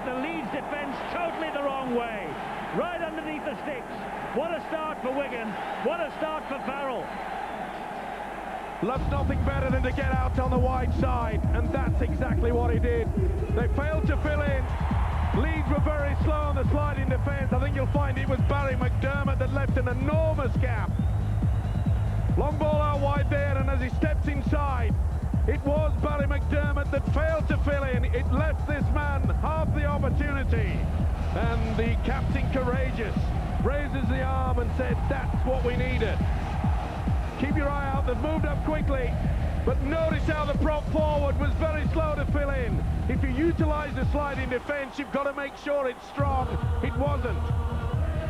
the Leeds defence totally the wrong way. Right underneath the sticks. What a start for Wigan. What a start for Farrell. Loves nothing better than to get out on the wide side, and that's exactly what he did. They failed to fill in. Leeds were very slow on the sliding defence. I think you'll find it was Barry McDermott that left an enormous gap. Long ball out wide there, and as he steps inside, it was Barry McDermott that failed to fill in. It left this man half the opportunity. And the captain, courageous, raises the arm and said, that's what we needed. Keep your eye out, they've moved up quickly, but notice how the prop forward was very slow to fill in. If you utilise the sliding defence, you've got to make sure it's strong. It wasn't.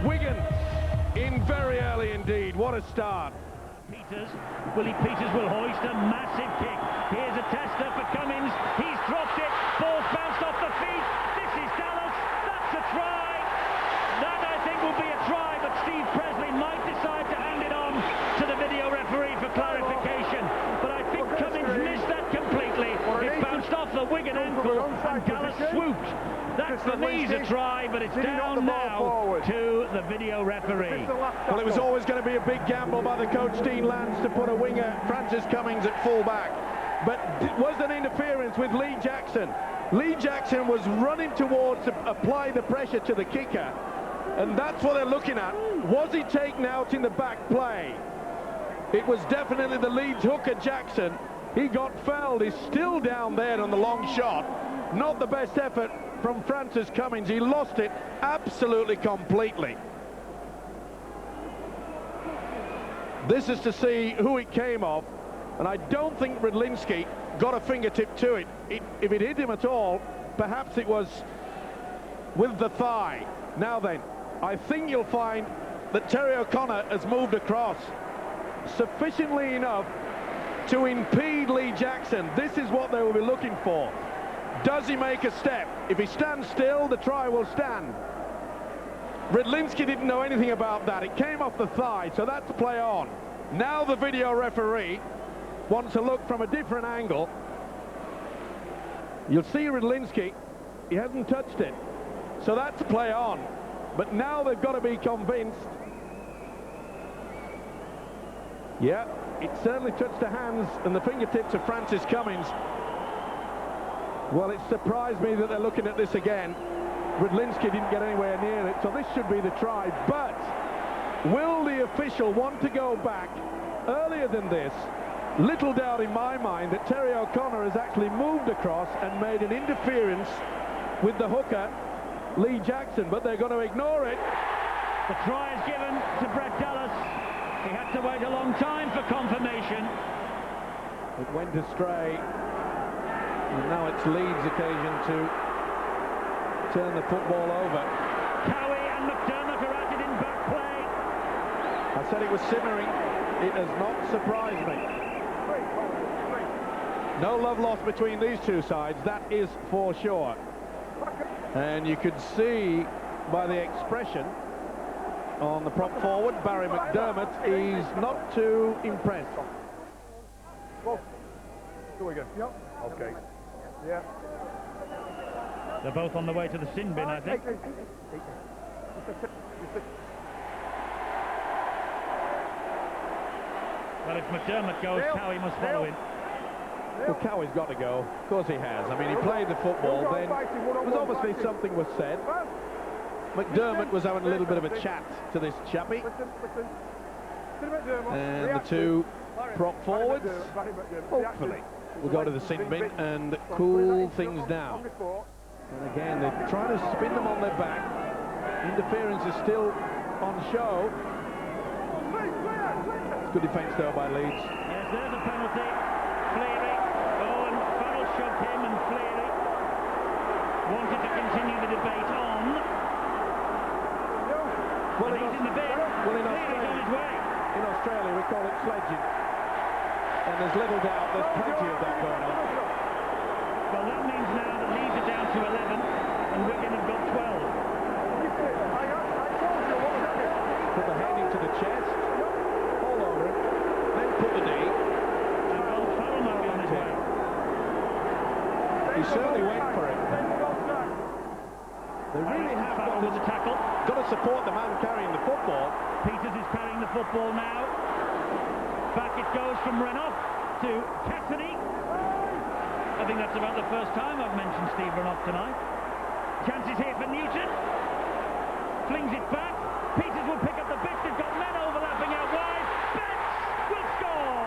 Wigan in very early indeed. What a start. Willie Peters will hoist a massive kick. Here's a tester for Cummins. He's dropped it. Ball's bounced off the feet. This is Dallas. That's a try. That, I think, will be a try, but Steve Presley might decide to hand it on to the video referee for clarification. But I think Cummins missed that completely. It bounced off the Wigan ankle, and Dallas swooped. That, for me, is a try, but it's down now to the video referee. Well, it was always going to be a big gamble by the coach, Dean Lance, to put a winger, Francis Cummins, at full-back. But it was an interference with Lee Jackson. Lee Jackson was running towards to apply the pressure to the kicker, and that's what they're looking at. Was he taken out in the back play? It was definitely the Leeds hooker, Jackson. He got felled. He's still down there on the long shot. Not the best effort from Francis Cummins. He lost it absolutely completely. This is to see who it came off, and I don't think Rydlinski got a fingertip to it. If it hit him at all, perhaps it was with the thigh. Now then, I think you'll find that Terry O'Connor has moved across sufficiently enough to impede Lee Jackson. This is what they will be looking for. Does he make a step? If he stands still, the try will stand. Rydlinski didn't know anything about that. It came off the thigh, so that's play on. Now the video referee wants to look from a different angle. You'll see Rydlinski, he hasn't touched it. So that's play on. But now they've got to be convinced. Yeah, it certainly touched the hands and the fingertips of Francis Cummins. Well, it surprised me that they're looking at this again. Rydlinski didn't get anywhere near it, so this should be the try. But will the official want to go back earlier than this? Little doubt in my mind that Terry O'Connor has actually moved across and made an interference with the hooker, Lee Jackson, but they're going to ignore it. The try is given to Brett Dallas. He had to wait a long time for confirmation. It went astray. And now it's Leeds' occasion to turn the football over. Cowie and McDermott are at it in back play. I said it was simmering. It has not surprised me. No love lost between these two sides, that is for sure. And you could see by the expression on the prop forward, Barry McDermott, is not too impressed. Here we go. Yep. Okay. Yeah. They're both on the way to the sin bin, I think. Well, if McDermott goes, Cowie must follow him. Well, Cowie's got to go. Of course he has. I mean, he played the football, then was obviously something was said. McDermott was having a little bit of a chat to this chappie. And the two prop forwards, hopefully, will go to the sin bin and cool things down. And again, they're trying to spin them on their back. Interference is still on show. It's good defence, though, by Leeds. Yes, there's a penalty. Fleary. Oh, and Farrell shoved him, and Fleary wanted to continue the debate on. Well, he's in the bin. Well, Fleary's on his way. In Australia, we call it sledging. And there's little doubt there's plenty of that going on. Well, that means now that Leeds are down to 11, and Wigan have got 12. Put the hand into the chest, fall over it, then put the knee. And Old Farrell might be on his way. He certainly went for it. They really have got with the tackle. to support the man carrying the football. Peters is carrying the football now. Back it goes from Renoff to Cassidy. I think that's about the first time I've mentioned Steve Renoff tonight. Chances here for Newton. Flings it back. Peters will pick up the bits. They've got men overlapping out wide. Betts will score.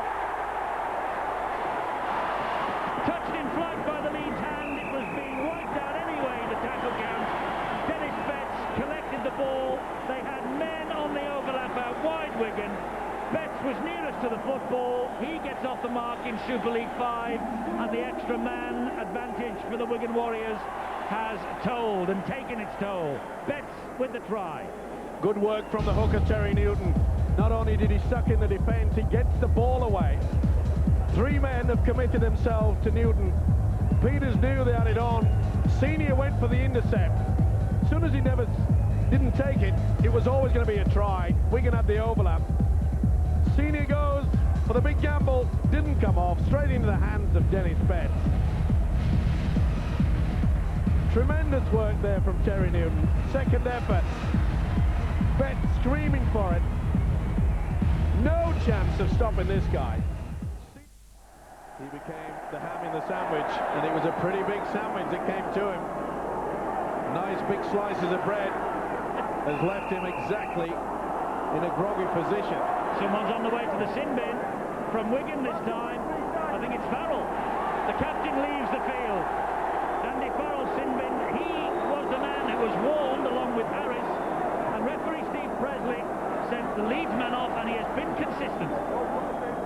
Touched in flight by the Leeds hand. It was being wiped out anyway, the tackle count. Dennis Betts collected the ball. They had men on the overlap out wide, Wigan. Betts was nearest to the football. He gets off the mark in Super League 5, and the extra man advantage for the Wigan Warriors has told and taken its toll. Betts with the try. Good work from the hooker, Terry Newton. Not only did he suck in the defence, he gets the ball away. Three men have committed themselves to Newton. Peters knew they had it on. Senior went for the intercept. As soon as he didn't take it, it was always going to be a try. Wigan had the overlap. Senior goes for the big gamble, didn't come off, straight into the hands of Dennis Betts. Tremendous work there from Terry Newton. Second effort. Betts screaming for it. No chance of stopping this guy. He became the ham in the sandwich, and it was a pretty big sandwich that came to him. Nice big slices of bread has left him exactly in a groggy position. Someone's on the way to the sin bin from Wigan this time. I think it's Farrell. The captain leaves the field. Andy Farrell's sin bin. He was the man who was warned along with Harris. And referee Steve Presley sent the Leeds man off, and he has been consistent.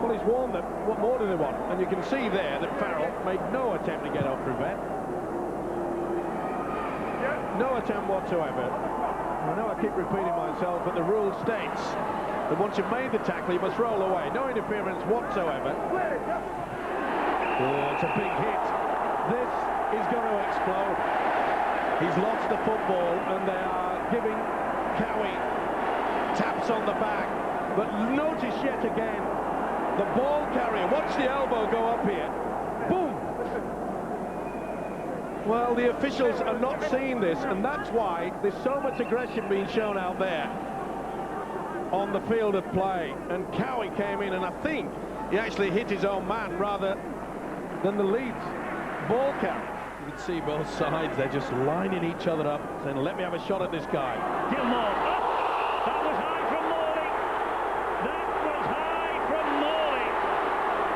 Well, he's warned them. What more do they want? And you can see there that Farrell made no attempt to get off Rivet. No attempt whatsoever. I know I keep repeating myself, but the rule states that once you've made the tackle, you must roll away. No interference whatsoever. Oh, it's a big hit. This is going to explode. He's lost the football, and they are giving Cowie taps on the back. But notice yet again, the ball carrier. Watch the elbow go up here. Boom! Well, the officials are not seeing this, and that's why there's so much aggression being shown out there on the field of play. And Cowie came in, and I think he actually hit his own man rather than the Leeds ball carrier. You can see both sides, they're just lining each other up, saying, let me have a shot at this guy. Gilmore, that was high from Morley. That was high from Morley.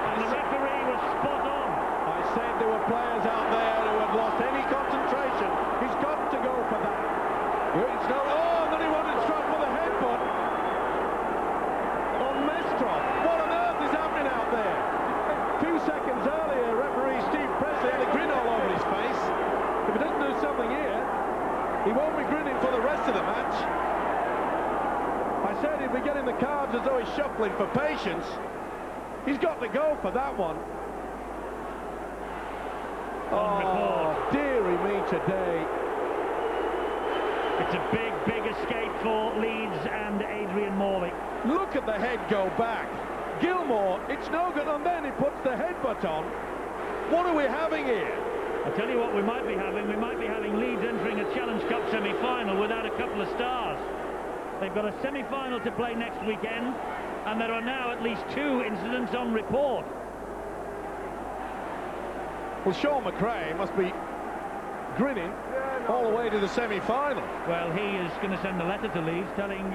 And the referee was spot on. I said there were players out there who had lost any concentration. He's got to go for that. It's no, oh, and then he wanted to strike with a headbutt on Mestrov. What on earth is happening out there? 2 seconds earlier, referee Steve Presley had a grin all over his face. If he doesn't do something here, he won't be grinning for the rest of the match. I said he'd be getting the cards as though he's shuffling for patience. He's got to go for that one. Oh, dearie me today. It's a big, big escape for Leeds and Adrian Morley. Look at the head go back. Gilmore, it's no good, and then he puts the headbutt on. What are we having here? I'll tell you what we might be having. We might be having Leeds entering a Challenge Cup semi-final without a couple of stars. They've got a semi-final to play next weekend, and there are now at least 2 incidents on report. Well, Sean McRae must be grinning all the way to the semi-final. Well, he is going to send a letter to Leeds telling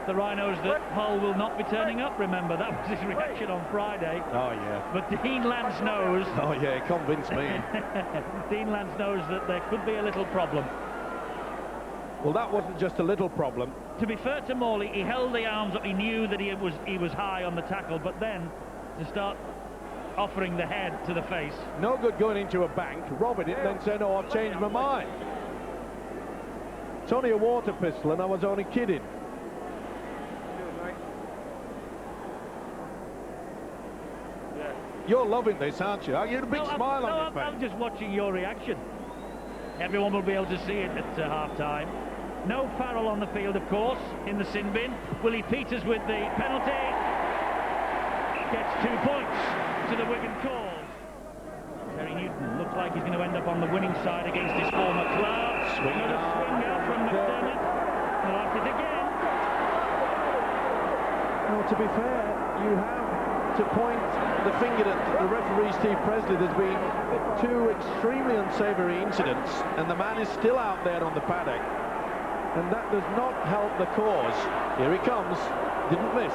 the Rhinos that Hull will not be turning up, remember. That was his reaction on Friday. Oh, yeah. But Dean Lance knows... Oh, yeah, he convinced me. Dean Lance knows that there could be a little problem. Well, that wasn't just a little problem. To be fair to Morley, he held the arms up. He knew that he was high on the tackle, but then to start offering the head to the face. No good going into a bank, robbing it, and then saying, oh, I've changed my mind. It's only a water pistol, and I was only kidding. You're loving this, aren't you? You had a big smile on your face. I'm just watching your reaction. Everyone will be able to see it at half-time. No Farrell on the field, of course, in the sin bin. Willie Peters with the penalty. Gets 2 points to the Wigan cause. Terry Newton looks like he's going to end up on the winning side against his former club. swing. Another swing out from McDermott. Lost it again. Well, to be fair, you have to point the finger at the referee, Steve Presley. There's been two extremely unsavoury incidents, and the man is still out there on the paddock. And that does not help the cause. Here he comes. Didn't miss.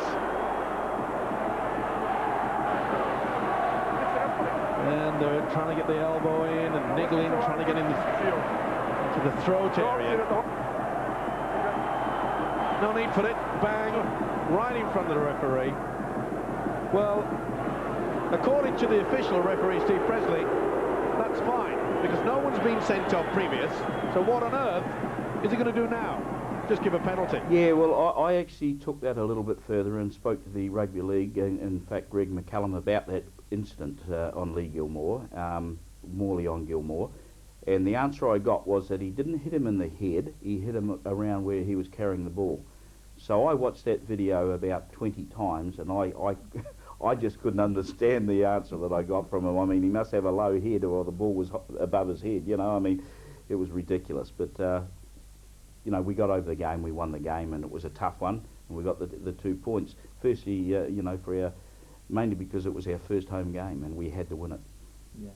And they're trying to get the elbow in and niggling, trying to get into the throat area. No need for it. Bang. Right in front of the referee. Well, according to the official referee, Steve Presley, that's fine, because no one's been sent off previous. So what on earth is he going to do now? Just give a penalty? Yeah, well, I actually took that a little bit further and spoke to the Rugby League, and in fact Greg McCallum, about that incident on Lee Gilmore, Morley on Gilmore, and the answer I got was that he didn't hit him in the head, he hit him around where he was carrying the ball. So I watched that video about 20 times, and I just couldn't understand the answer that I got from him. I mean, he must have a low head, or the ball was above his head, you know. I mean, it was ridiculous. But, you know, we got over the game, we won the game, and it was a tough one, and we got the 2 points. Firstly, you know, mainly because it was our first home game, and we had to win it. Yeah.